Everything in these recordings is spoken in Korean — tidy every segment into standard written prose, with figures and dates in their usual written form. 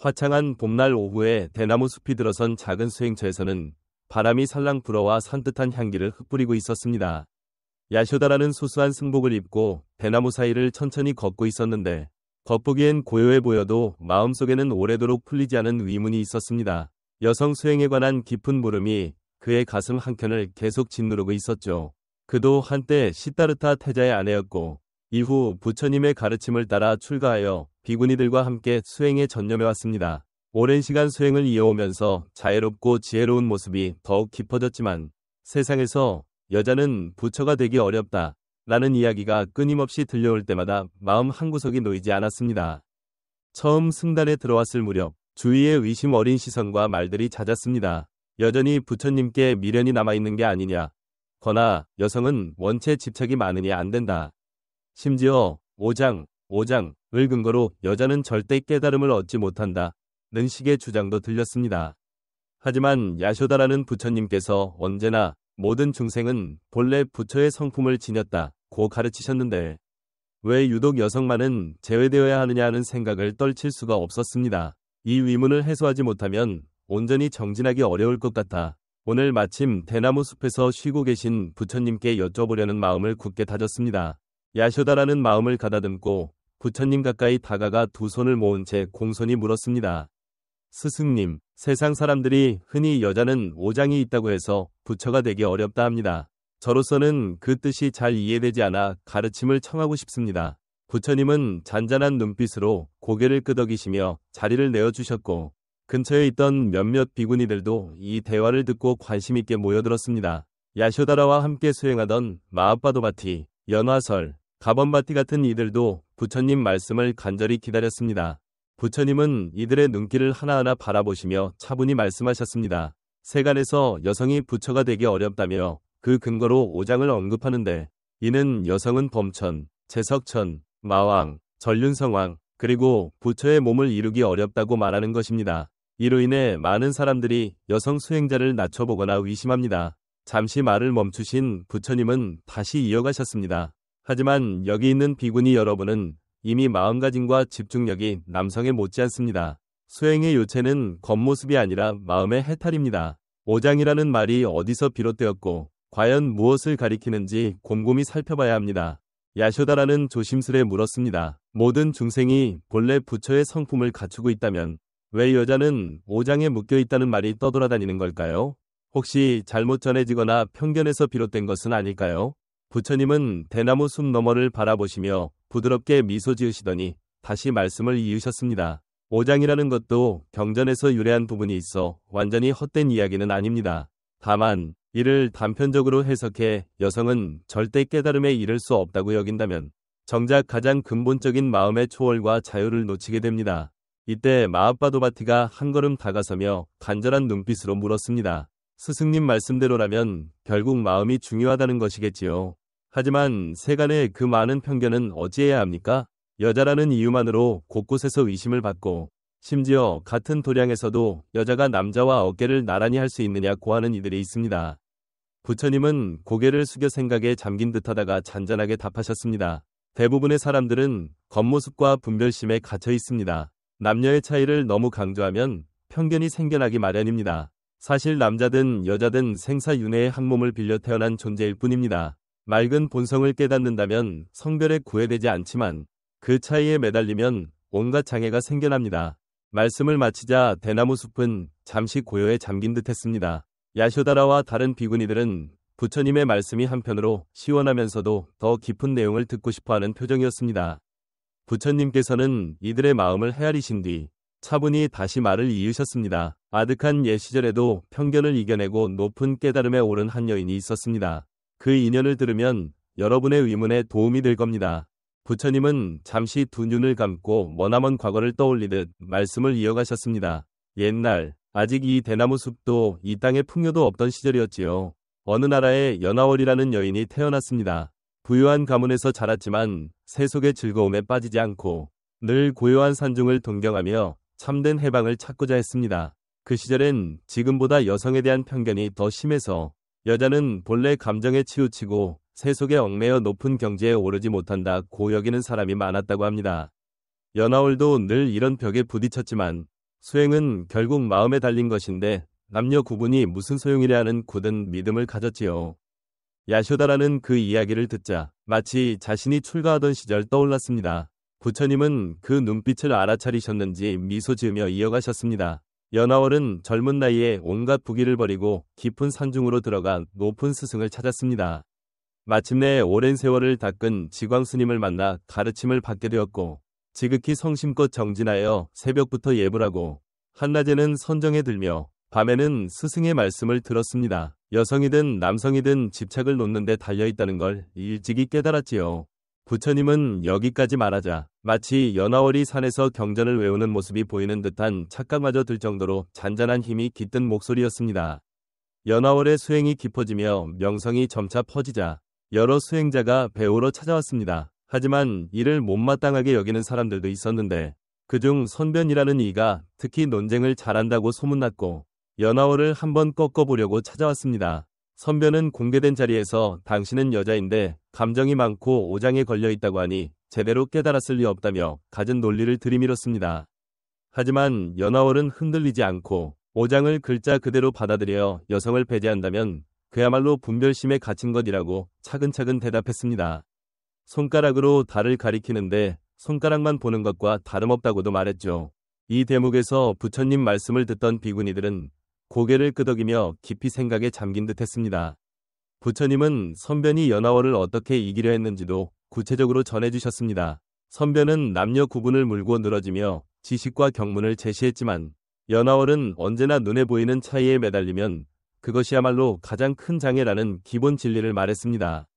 화창한 봄날 오후에 대나무 숲이 들어선 작은 수행처에서는 바람이 살랑 불어와 산뜻한 향기를 흩뿌리고 있었습니다. 야쇼다라는 소소한 승복을 입고 대나무 사이를 천천히 걷고 있었는데 겉보기엔 고요해 보여도 마음속에는 오래도록 풀리지 않은 의문이 있었습니다. 여성 수행에 관한 깊은 물음이 그의 가슴 한켠을 계속 짓누르고 있었죠. 그도 한때 시타르타 태자의 아내였고 이후 부처님의 가르침을 따라 출가하여 비구니들과 함께 수행에 전념해왔습니다. 오랜 시간 수행을 이어오면서 자애롭고 지혜로운 모습이 더욱 깊어졌지만 세상에서 여자는 부처가 되기 어렵다 라는 이야기가 끊임없이 들려올 때마다 마음 한구석이 놓이지 않았습니다. 처음 승단에 들어왔을 무렵 주위의 의심 어린 시선과 말들이 잦았습니다. 여전히 부처님께 미련이 남아있는 게 아니냐. 거나 여성은 원체 집착이 많으니 안 된다. 심지어 오장을 근거로 여자는 절대 깨달음을 얻지 못한다. 는 식의 주장도 들렸습니다. 하지만 야쇼다라는 부처님께서 언제나 모든 중생은 본래 부처의 성품을 지녔다고 가르치셨는데 왜 유독 여성만은 제외되어야 하느냐 하는 생각을 떨칠 수가 없었습니다. 이 의문을 해소하지 못하면 온전히 정진하기 어려울 것 같아 오늘 마침 대나무 숲에서 쉬고 계신 부처님께 여쭤보려는 마음을 굳게 다졌습니다. 야쇼다라는 마음을 가다듬고 부처님 가까이 다가가 두 손을 모은 채 공손히 물었습니다. 스승님, 세상 사람들이 흔히 여자는 오장이 있다고 해서 부처가 되기 어렵다 합니다. 저로서는 그 뜻이 잘 이해되지 않아 가르침을 청하고 싶습니다. 부처님은 잔잔한 눈빛으로 고개를 끄덕이시며 자리를 내어주셨고 근처에 있던 몇몇 비구니들도 이 대화를 듣고 관심있게 모여들었습니다. 야쇼다라와 함께 수행하던 마하바도바티, 연화설, 가번바티 같은 이들도 부처님 말씀을 간절히 기다렸습니다. 부처님은 이들의 눈길을 하나하나 바라보시며 차분히 말씀하셨습니다. 세간에서 여성이 부처가 되기 어렵다며 그 근거로 오장을 언급하는데 이는 여성은 범천, 제석천, 마왕, 전륜성왕, 그리고 부처의 몸을 이루기 어렵다고 말하는 것입니다. 이로 인해 많은 사람들이 여성 수행자를 낮춰보거나 의심합니다. 잠시 말을 멈추신 부처님은 다시 이어가셨습니다. 하지만 여기 있는 비구니 여러분은 이미 마음가짐과 집중력이 남성에 못지않습니다. 수행의 요체는 겉모습이 아니라 마음의 해탈입니다. 오장이라는 말이 어디서 비롯되었고 과연 무엇을 가리키는지 곰곰이 살펴봐야 합니다. 야쇼다라는 조심스레 물었습니다. 모든 중생이 본래 부처의 성품을 갖추고 있다면 왜 여자는 오장에 묶여 있다는 말이 떠돌아다니는 걸까요? 혹시 잘못 전해지거나 편견에서 비롯된 것은 아닐까요? 부처님은 대나무 숲 너머를 바라보시며 부드럽게 미소 지으시더니 다시 말씀을 이으셨습니다. 오장이라는 것도 경전에서 유래한 부분이 있어 완전히 헛된 이야기는 아닙니다. 다만 이를 단편적으로 해석해 여성은 절대 깨달음에 이를 수 없다고 여긴다면 정작 가장 근본적인 마음의 초월과 자유를 놓치게 됩니다. 이때 마하바도바티가 한 걸음 다가서며 간절한 눈빛으로 물었습니다. 스승님 말씀대로라면 결국 마음이 중요하다는 것이겠지요. 하지만 세간의 그 많은 편견은 어찌해야 합니까? 여자라는 이유만으로 곳곳에서 의심을 받고 심지어 같은 도량에서도 여자가 남자와 어깨를 나란히 할 수 있느냐고 하는 이들이 있습니다. 부처님은 고개를 숙여 생각에 잠긴 듯하다가 잔잔하게 답하셨습니다. 대부분의 사람들은 겉모습과 분별심에 갇혀 있습니다. 남녀의 차이를 너무 강조하면 편견이 생겨나기 마련입니다. 사실 남자든 여자든 생사윤회의 한 몸을 빌려 태어난 존재일 뿐입니다. 맑은 본성을 깨닫는다면 성별에 구애되지 않지만 그 차이에 매달리면 온갖 장애가 생겨납니다. 말씀을 마치자 대나무 숲은 잠시 고요에 잠긴 듯했습니다. 야쇼다라와 다른 비구니들은 부처님의 말씀이 한편으로 시원하면서도 더 깊은 내용을 듣고 싶어하는 표정이었습니다. 부처님께서는 이들의 마음을 헤아리신 뒤 차분히 다시 말을 이으셨습니다. 아득한 옛 시절에도 편견을 이겨내고 높은 깨달음에 오른 한 여인이 있었습니다. 그 인연을 들으면 여러분의 의문에 도움이 될 겁니다. 부처님은 잠시 두 눈을 감고 머나먼 과거를 떠올리듯 말씀을 이어가셨습니다. 옛날 아직 이 대나무 숲도 이 땅에 풍요도 없던 시절이었지요. 어느 나라에 연하월이라는 여인이 태어났습니다. 부유한 가문에서 자랐지만 세속의 즐거움에 빠지지 않고 늘 고요한 산중을 동경하며 참된 해방을 찾고자 했습니다. 그 시절엔 지금보다 여성에 대한 편견이 더 심해서 여자는 본래 감정에 치우치고 세속에 얽매여 높은 경지에 오르지 못한다고 여기는 사람이 많았다고 합니다. 연하월도 늘 이런 벽에 부딪혔지만 수행은 결국 마음에 달린 것인데 남녀 구분이 무슨 소용이랴 하는 굳은 믿음을 가졌지요. 야쇼다라는 그 이야기를 듣자 마치 자신이 출가하던 시절 떠올랐습니다. 부처님은 그 눈빛을 알아차리셨는지 미소 지으며 이어가셨습니다. 연하월은 젊은 나이에 온갖 부귀를 버리고 깊은 산중으로 들어가 높은 스승을 찾았습니다. 마침내 오랜 세월을 닦은 지광스님을 만나 가르침을 받게 되었고 지극히 성심껏 정진하여 새벽부터 예불하고 한낮에는 선정에 들며 밤에는 스승의 말씀을 들었습니다. 여성이든 남성이든 집착을 놓는 데 달려있다는 걸 일찍이 깨달았지요. 부처님은 여기까지 말하자 마치 연하월이 산에서 경전을 외우는 모습이 보이는 듯한 착각마저 들 정도로 잔잔한 힘이 깃든 목소리였습니다. 연하월의 수행이 깊어지며 명성이 점차 퍼지자 여러 수행자가 배우러 찾아왔습니다. 하지만 이를 못마땅하게 여기는 사람들도 있었는데 그중 선변이라는 이가 특히 논쟁을 잘한다고 소문났고 연하월을 한번 꺾어보려고 찾아왔습니다. 선변은 공개된 자리에서 당신은 여자인데 감정이 많고 오장에 걸려있다고 하니 제대로 깨달았을 리 없다며 갖은 논리를 들이밀었습니다. 하지만 연하월은 흔들리지 않고 오장을 글자 그대로 받아들여 여성을 배제한다면 그야말로 분별심에 갇힌 것이라고 차근차근 대답했습니다. 손가락으로 달을 가리키는데 손가락만 보는 것과 다름없다고도 말했죠. 이 대목에서 부처님 말씀을 듣던 비구니들은 고개를 끄덕이며 깊이 생각에 잠긴 듯 했습니다. 부처님은 선변이 연하월을 어떻게 이기려 했는지도 구체적으로 전해주셨습니다. 선변은 남녀 구분을 물고 늘어지며 지식과 경문을 제시했지만 연하월은 언제나 눈에 보이는 차이에 매달리면 그것이야말로 가장 큰 장애라는 기본 진리를 말했습니다.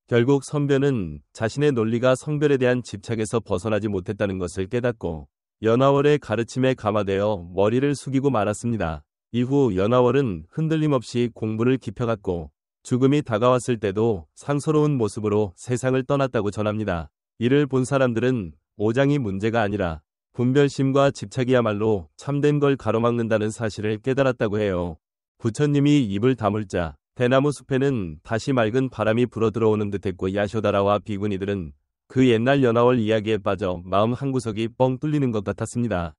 결국 선변은 자신의 논리가 성별에 대한 집착에서 벗어나지 못했다는 것을 깨닫고 연하월의 가르침에 감화되어 머리를 숙이고 말았습니다. 이후 연하월은 흔들림 없이 공부를 깊혀갔고 죽음이 다가왔을 때도 상서로운 모습으로 세상을 떠났다고 전합니다. 이를 본 사람들은 오장이 문제가 아니라 분별심과 집착이야말로 참된 걸 가로막는다는 사실을 깨달았다고 해요. 부처님이 입을 다물자 대나무 숲에는 다시 맑은 바람이 불어들어오는 듯했고 야쇼다라와 비구니들은 그 옛날 연하월 이야기에 빠져 마음 한구석이 뻥 뚫리는 것 같았습니다.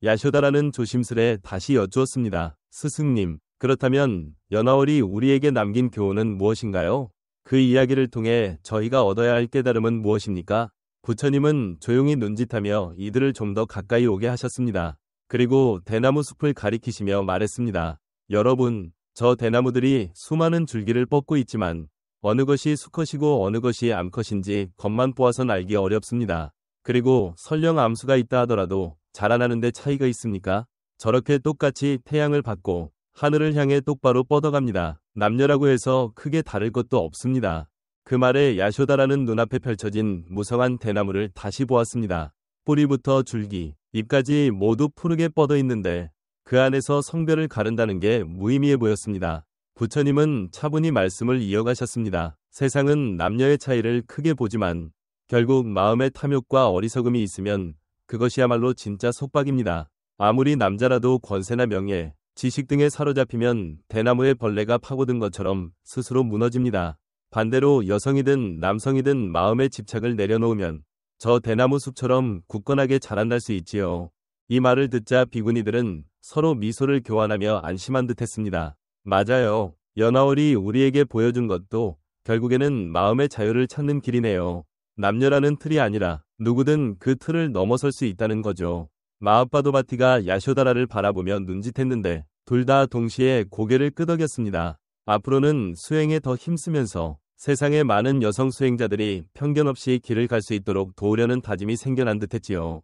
야쇼다라는 조심스레 다시 여쭈었습니다. 스승님, 그렇다면 연하월이 우리에게 남긴 교훈은 무엇인가요? 그 이야기를 통해 저희가 얻어야 할 깨달음은 무엇입니까? 부처님은 조용히 눈짓하며 이들을 좀 더 가까이 오게 하셨습니다. 그리고 대나무 숲을 가리키시며 말했습니다. 여러분, 저 대나무들이 수많은 줄기를 뻗고 있지만 어느 것이 수컷이고 어느 것이 암컷인지 겉만 보아선 알기 어렵습니다. 그리고 설령 암수가 있다 하더라도 자라나는데 차이가 있습니까? 저렇게 똑같이 태양을 받고 하늘을 향해 똑바로 뻗어갑니다. 남녀라고 해서 크게 다를 것도 없습니다. 그 말에 야쇼다라는 눈앞에 펼쳐진 무성한 대나무를 다시 보았습니다. 뿌리부터 줄기, 잎까지 모두 푸르게 뻗어 있는데 그 안에서 성별을 가른다는 게 무의미해 보였습니다. 부처님은 차분히 말씀을 이어가셨습니다. 세상은 남녀의 차이를 크게 보지만 결국 마음의 탐욕과 어리석음이 있으면 그것이야말로 진짜 속박입니다. 아무리 남자라도 권세나 명예, 지식 등에 사로잡히면 대나무의 벌레가 파고든 것처럼 스스로 무너집니다. 반대로 여성이든 남성이든 마음의 집착을 내려놓으면 저 대나무 숲처럼 굳건하게 자란달 수 있지요. 이 말을 듣자 비구니들은 서로 미소를 교환하며 안심한 듯 했습니다. 맞아요. 연하월이 우리에게 보여준 것도 결국에는 마음의 자유를 찾는 길이네요. 남녀라는 틀이 아니라 누구든 그 틀을 넘어설 수 있다는 거죠. 마하바도바티가 야쇼다라를 바라보며 눈짓했는데 둘 다 동시에 고개를 끄덕였습니다. 앞으로는 수행에 더 힘쓰면서 세상의 많은 여성 수행자들이 편견 없이 길을 갈 수 있도록 도우려는 다짐이 생겨난 듯했지요.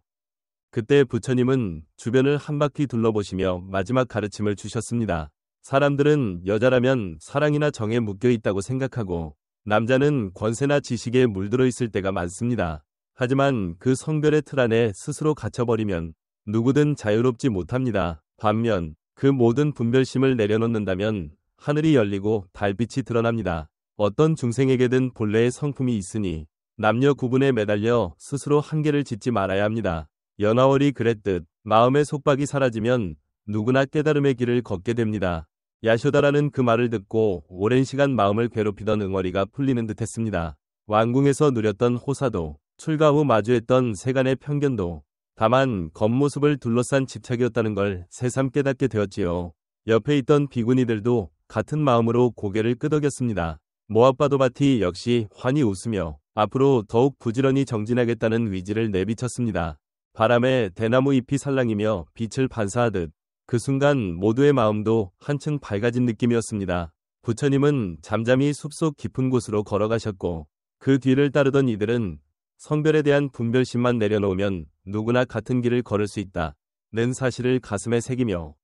그때 부처님은 주변을 한 바퀴 둘러보시며 마지막 가르침을 주셨습니다. 사람들은 여자라면 사랑이나 정에 묶여 있다고 생각하고 남자는 권세나 지식에 물들어 있을 때가 많습니다. 하지만 그 성별의 틀 안에 스스로 갇혀버리면 누구든 자유롭지 못합니다. 반면 그 모든 분별심을 내려놓는다면 하늘이 열리고 달빛이 드러납니다. 어떤 중생에게든 본래의 성품이 있으니 남녀 구분에 매달려 스스로 한계를 짓지 말아야 합니다. 연하월이 그랬듯 마음의 속박이 사라지면 누구나 깨달음의 길을 걷게 됩니다. 야쇼다라는 그 말을 듣고 오랜 시간 마음을 괴롭히던 응어리가 풀리는 듯했습니다. 왕궁에서 누렸던 호사도 출가 후 마주했던 세간의 편견도 다만 겉모습을 둘러싼 집착이었다는 걸 새삼 깨닫게 되었지요. 옆에 있던 비구니들도 같은 마음으로 고개를 끄덕였습니다. 모압바도바티 역시 환히 웃으며 앞으로 더욱 부지런히 정진하겠다는 의지를 내비쳤습니다. 바람에 대나무 잎이 살랑이며 빛을 반사하듯 그 순간 모두의 마음도 한층 밝아진 느낌이었습니다. 부처님은 잠잠히 숲속 깊은 곳으로 걸어가셨고 그 뒤를 따르던 이들은 성별에 대한 분별심만 내려놓으면 누구나 같은 길을 걸을 수 있다는 사실을 가슴에 새기며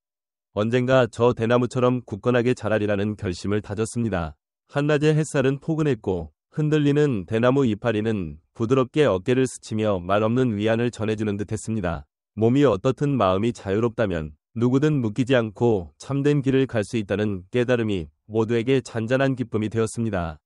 언젠가 저 대나무처럼 굳건하게 자라리라는 결심을 다졌습니다. 한낮의 햇살은 포근했고 흔들리는 대나무 이파리는 부드럽게 어깨를 스치며 말없는 위안을 전해주는 듯했습니다. 몸이 어떻든 마음이 자유롭다면 누구든 묶이지 않고 참된 길을 갈 수 있다는 깨달음이 모두에게 잔잔한 기쁨이 되었습니다.